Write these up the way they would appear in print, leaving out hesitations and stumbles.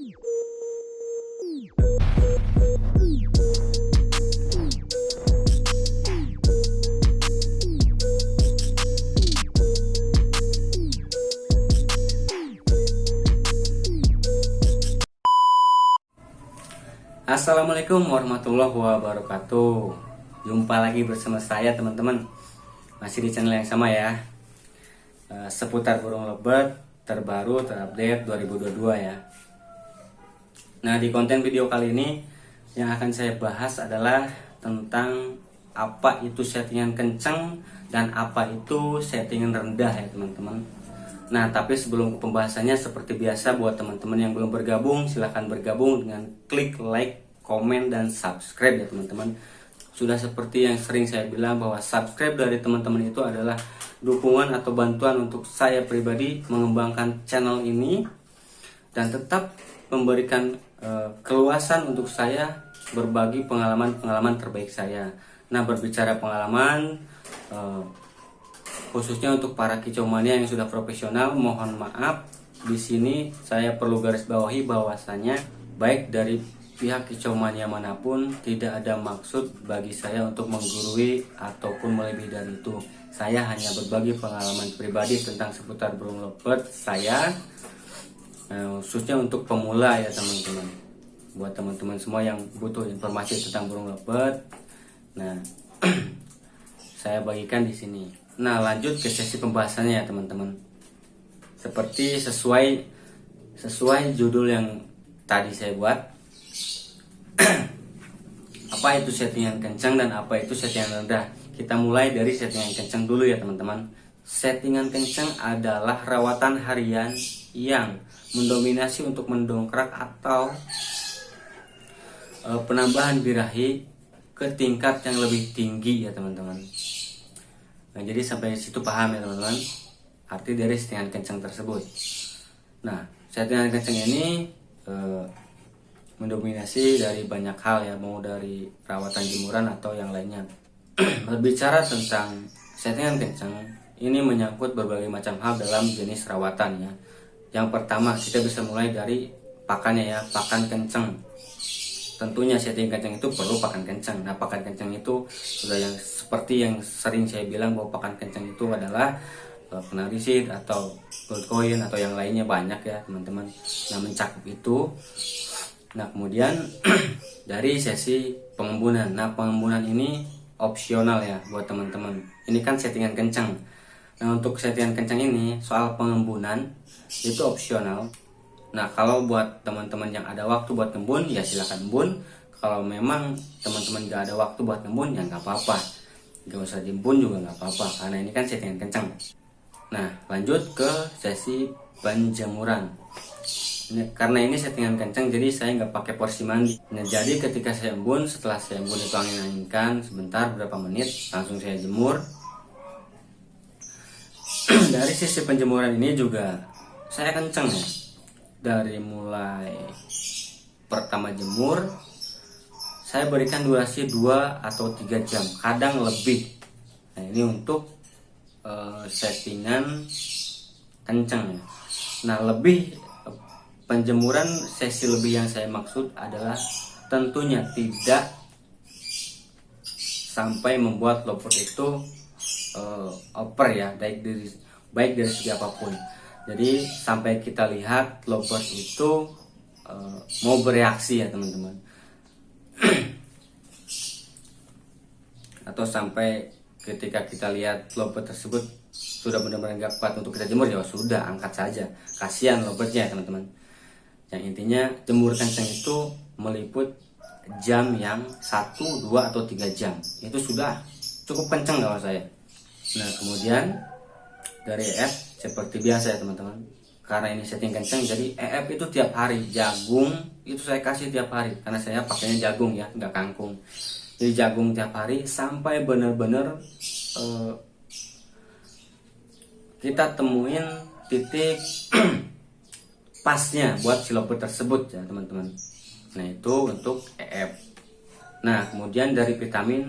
Assalamualaikum warahmatullahi wabarakatuh. Jumpa lagi bersama saya teman-teman. Masih di channel yang sama ya. Seputar burung lebat terbaru terupdate 2022 ya. Nah, di konten video kali ini yang akan saya bahas adalah tentang apa itu settingan kencang dan apa itu settingan rendah ya teman-teman. Nah, tapi sebelum ke pembahasannya, seperti biasa buat teman-teman yang belum bergabung, silahkan bergabung dengan klik like, komen, dan subscribe ya teman-teman. Sudah seperti yang sering saya bilang bahwa subscribe dari teman-teman itu adalah dukungan atau bantuan untuk saya pribadi mengembangkan channel ini dan tetap memberikan keluasan untuk saya berbagi pengalaman-pengalaman terbaik saya. Nah, berbicara pengalaman, khususnya untuk para kicau mania yang sudah profesional, mohon maaf di sini saya perlu garis bawahi bahwasanya baik dari pihak kicau mania manapun tidak ada maksud bagi saya untuk menggurui ataupun melebihi dari itu. Saya hanya berbagi pengalaman pribadi tentang seputar burung leopard saya, khususnya untuk pemula ya teman-teman. Buat teman-teman semua yang butuh informasi tentang burung leopard, nah saya bagikan di sini. Nah, lanjut ke sesi pembahasannya ya teman-teman. Seperti sesuai judul yang tadi saya buat. Apa itu settingan kencang dan apa itu settingan rendah? Kita mulai dari settingan kencang dulu ya teman-teman. Settingan kencang adalah rawatan harian yang mendominasi untuk mendongkrak atau penambahan birahi ke tingkat yang lebih tinggi ya teman-teman. Nah, jadi sampai situ paham ya teman-teman arti dari settingan kencang tersebut. Nah, settingan kencang ini mendominasi dari banyak hal ya, mau dari rawatan jemuran atau yang lainnya. Berbicara tentang settingan kencang, ini menyangkut berbagai macam hal dalam jenis rawatan ya. Yang pertama, kita bisa mulai dari pakannya ya, pakan kencang. Tentunya setting kencang itu perlu pakan kencang. Nah, pakan kencang itu sudah yang seperti yang sering saya bilang bahwa pakan kencang itu adalah penarisid atau gold coin atau yang lainnya banyak ya teman-teman. Nah, mencakup itu. Nah, kemudian dari sesi pengembunan. Nah, pengembunan ini opsional ya buat teman-teman. Ini kan settingan kencang. Nah, untuk settingan kencang ini soal pengembunan itu opsional. Nah, kalau buat teman-teman yang ada waktu buat ngembun, ya silakan embun. Kalau memang teman-teman gak ada waktu buat ngembun, ya nggak apa-apa. Gak usah diembun juga nggak apa-apa, karena ini kan settingan kencang. Nah, lanjut ke sesi penjemuran. Karena ini settingan kencang, jadi saya nggak pakai porsi mandi. Nah, jadi ketika saya embun, setelah saya embun itu angin-anginkan sebentar, berapa menit, langsung saya jemur. Dari sisi penjemuran ini juga saya kencang ya. Dari mulai pertama jemur, saya berikan durasi 2 atau 3 jam, kadang lebih. Nah, ini untuk settingan kencang ya. Nah, lebih penjemuran sesi lebih yang saya maksud adalah tentunya tidak sampai membuat leopard itu over ya, baik dari segi apapun. Jadi sampai kita lihat leopard itu mau bereaksi ya teman-teman. Atau sampai ketika kita lihat leopard tersebut sudah benar-benar nggak kuat untuk kita jemur, ya sudah angkat saja. Kasihan leopardnya ya teman-teman. Yang intinya jemur kencang itu meliput jam yang 1, 2, atau 3 jam. Itu sudah cukup kencang kalau saya. Nah, kemudian dari EF seperti biasa ya teman-teman. Karena ini setting kencang, jadi EF itu tiap hari. Jagung itu saya kasih tiap hari, karena saya pakainya jagung ya, nggak kangkung. Jadi jagung tiap hari sampai benar-benar kita temuin titik pasnya buat si leopard tersebut ya teman-teman. Nah, itu untuk EF. Nah, kemudian dari vitamin,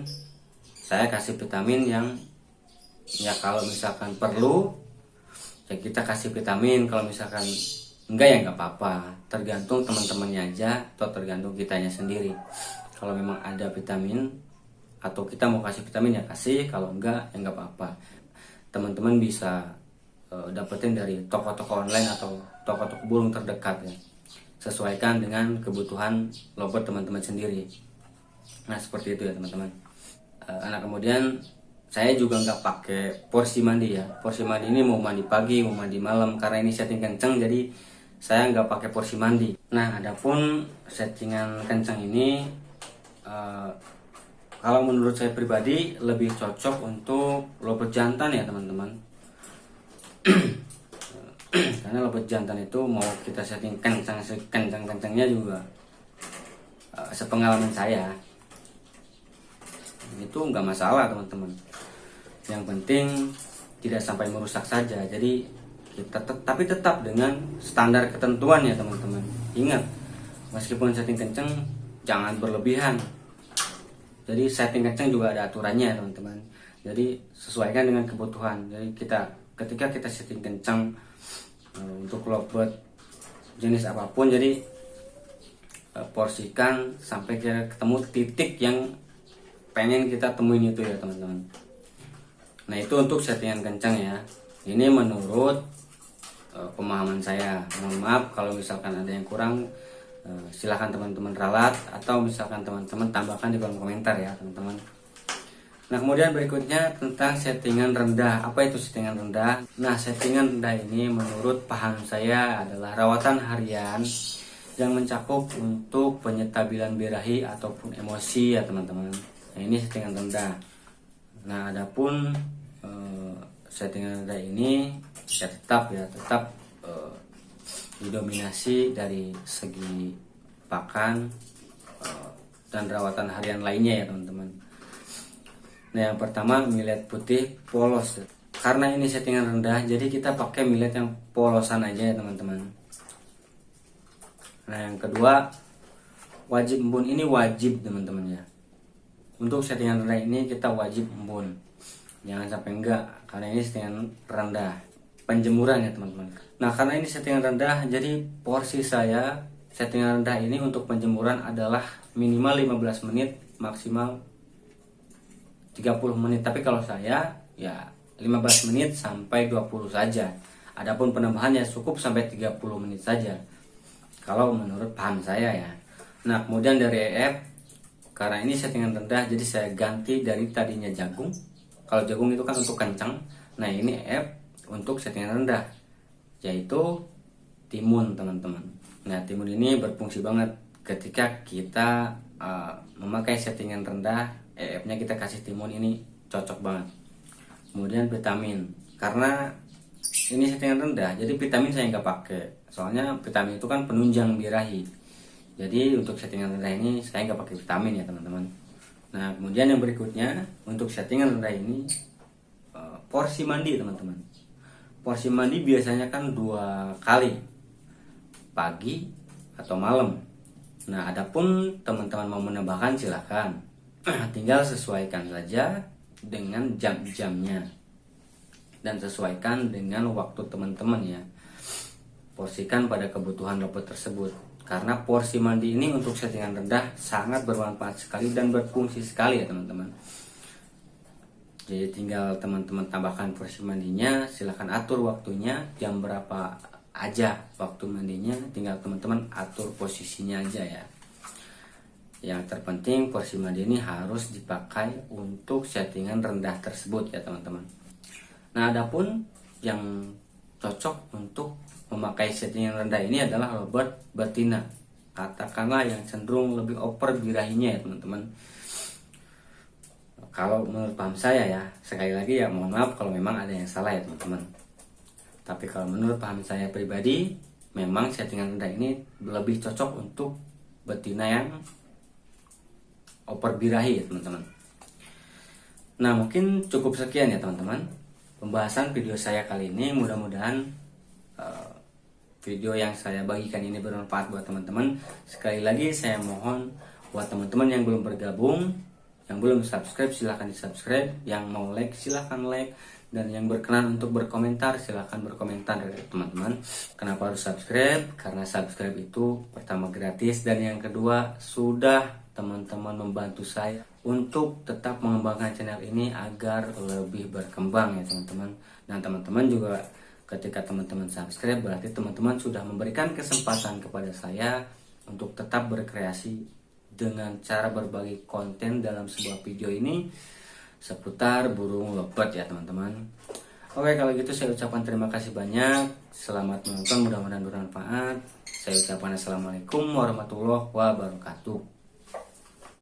saya kasih vitamin yang ya kalau misalkan perlu ya kita kasih vitamin. Kalau misalkan enggak ya nggak apa-apa, tergantung teman-temannya aja atau tergantung kitanya sendiri. Kalau memang ada vitamin atau kita mau kasih vitamin ya kasih, kalau enggak ya nggak apa-apa. Teman-teman bisa dapetin dari toko-toko online atau toko-toko burung terdekat ya, sesuaikan dengan kebutuhan lovebird teman-teman sendiri. Nah seperti itu ya teman-teman. Nah kemudian saya juga nggak pakai porsi mandi ya. Porsi mandi ini mau mandi pagi mau mandi malam, karena ini setting kenceng jadi saya nggak pakai porsi mandi. Nah adapun settingan kenceng ini kalau menurut saya pribadi lebih cocok untuk lovebird jantan ya teman-teman. Karena lovebird jantan itu mau kita setting kencang-kencangnya juga sepengalaman saya itu nggak masalah teman-teman. Yang penting tidak sampai merusak saja. Jadi kita tapi tetap dengan standar ketentuan ya teman-teman. Ingat, meskipun setting kencang jangan berlebihan. Jadi setting kencang juga ada aturannya teman-teman. Jadi sesuaikan dengan kebutuhan. Jadi ketika kita setting kencang untuk lovebird jenis apapun, jadi porsikan sampai ketemu titik yang pengen kita temuin itu ya teman-teman. Nah itu untuk settingan kencang ya. Ini menurut pemahaman saya. Mohon maaf kalau misalkan ada yang kurang, silahkan teman-teman ralat atau misalkan teman-teman tambahkan di kolom komentar ya teman-teman. Nah kemudian berikutnya tentang settingan rendah. Apa itu settingan rendah? Nah settingan rendah ini menurut paham saya adalah rawatan harian yang mencakup untuk penyetabilan birahi ataupun emosi ya teman-teman. Nah ini settingan rendah. Nah adapun settingan rendah ini ya tetap didominasi dari segi pakan dan rawatan harian lainnya ya teman-teman. Nah yang pertama millet putih polos. Karena ini settingan rendah jadi kita pakai millet yang polosan aja ya teman-teman. Nah yang kedua wajib embun. Ini wajib teman-teman ya. Untuk settingan rendah ini kita wajib embun, jangan sampai enggak, karena ini settingan rendah penjemuran ya teman-teman. Nah karena ini settingan rendah jadi porsi saya settingan rendah ini untuk penjemuran adalah minimal 15 menit maksimal 30 menit. Tapi kalau saya ya 15 menit sampai 20 saja. Adapun penambahannya cukup sampai 30 menit saja kalau menurut paham saya ya. Nah kemudian dari EF, karena ini settingan rendah jadi saya ganti dari tadinya jagung. Kalau jagung itu kan untuk kencang. Nah ini EF untuk settingan rendah, yaitu timun teman-teman. Nah timun ini berfungsi banget ketika kita memakai settingan rendah. EF-nya kita kasih timun, ini cocok banget. Kemudian vitamin, karena ini settingan rendah jadi vitamin saya nggak pakai, soalnya vitamin itu kan penunjang birahi. Jadi untuk settingan rendah ini saya nggak pakai vitamin ya teman-teman. Nah kemudian yang berikutnya untuk settingan rendah ini porsi mandi teman-teman. Porsi mandi biasanya kan 2 kali, pagi atau malam. Nah adapun teman-teman mau menambahkan silahkan, tinggal sesuaikan saja dengan jam-jamnya dan sesuaikan dengan waktu teman-teman ya. Porsikan pada kebutuhan lovebird tersebut. Karena porsi mandi ini untuk settingan rendah sangat bermanfaat sekali dan berfungsi sekali ya teman-teman. Jadi tinggal teman-teman tambahkan porsi mandinya, silahkan atur waktunya jam berapa aja waktu mandinya, tinggal teman-teman atur posisinya aja ya. Yang terpenting porsi mandi ini harus dipakai untuk settingan rendah tersebut ya teman-teman. Nah adapun yang cocok untuk memakai settingan rendah ini adalah lovebird betina, katakanlah yang cenderung lebih over birahinya ya teman-teman. Kalau menurut paham saya ya, sekali lagi ya mohon maaf kalau memang ada yang salah ya teman-teman. Tapi kalau menurut paham saya pribadi, memang settingan rendah ini lebih cocok untuk betina yang over birahi ya teman-teman. Nah mungkin cukup sekian ya teman-teman pembahasan video saya kali ini. Mudah-mudahan video yang saya bagikan ini bermanfaat buat teman-teman. Sekali lagi saya mohon buat teman-teman yang belum bergabung, yang belum subscribe silahkan di subscribe, yang mau like silahkan like, Dan yang berkenan untuk berkomentar, silahkan berkomentar ya teman-teman. Kenapa harus subscribe? Karena subscribe itu pertama gratis, dan yang kedua sudah teman-teman membantu saya untuk tetap mengembangkan channel ini agar lebih berkembang ya teman-teman. Nah teman-teman juga ketika teman-teman subscribe berarti teman-teman sudah memberikan kesempatan kepada saya untuk tetap berkreasi dengan cara berbagi konten dalam sebuah video ini seputar burung lepet ya teman-teman. Oke, kalau gitu saya ucapkan terima kasih banyak. Selamat menonton, mudah-mudahan bermanfaat. Saya ucapkan assalamualaikum warahmatullahi wabarakatuh.